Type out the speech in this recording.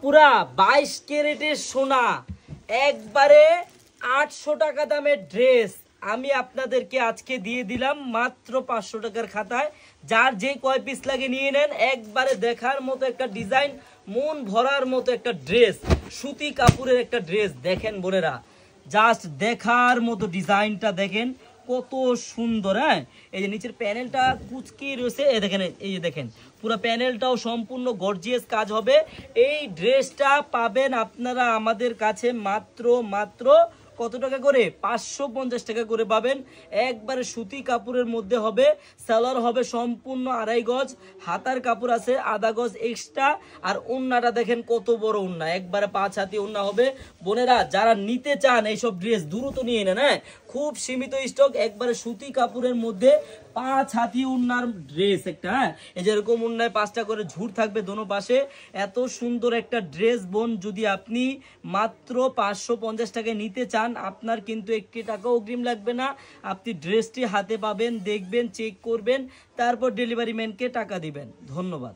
আপুরা 22 ক্যারেটের সোনা একবারে 800 টাকা দামের ড্রেস আমি আপনাদেরকে আজকে দিয়ে দিলাম মাত্র 500 টাকার খাতায়। যার যে কয় পিস লাগে নিয়ে নেন। একবারে দেখার মতো একটা ডিজাইন, মন ভরার মতো একটা ড্রেস, সুতি কাপড়ের একটা ড্রেস। দেখেন বোনেরা, জাস্ট দেখার মতো ডিজাইনটা দেখেন কত সুন্দর। হ্যাঁ, এই যে নিচের প্যানেলটা কুচকি রয়েছে, এই দেখেন, এই যে দেখেন পুরো প্যানেলটাও সম্পূর্ণ গর্জিয়াস কাজ হবে। এই ড্রেসটা পাবেন আপনারা আমাদের কাছে মাত্র কত টাকা করে? 550 টাকা করে পাবেন। একবারে সুতি কাপড়ের মধ্যে হবে, সালোয়ার হবে সম্পূর্ণ 2.5 গজ, হাতার কাপড় আছে 1/2 গজ এক্সট্রা। আর ওন্নাটা দেখেন কত বড় ওন্না, একবারে 5 হাতি ওন্না হবে। বোনেরা যারা নিতে চান এইসব ড্রেস দ্রুত নিয়ে নেন। হ্যাঁ, খুব সীমিত স্টক, একবারে সুতি কাপড়ের মধ্যে 5 হাতি উন্নার ড্রেস একটা। হ্যাঁ, এই যেরকম উন্নায় 5টা করে ঝুর থাকবে দোনো পাশে। এত সুন্দর একটা ড্রেস বোন যদি আপনি মাত্র 550 টাকায় নিতে চান, আপনার কিন্তু 1 টাকা অগ্রিম লাগবে না। আপনি ড্রেসটি হাতে পাবেন, দেখবেন, চেক করবেন, তারপর ডেলিভারি ম্যানকে টাকা দিবেন। ধন্যবাদ।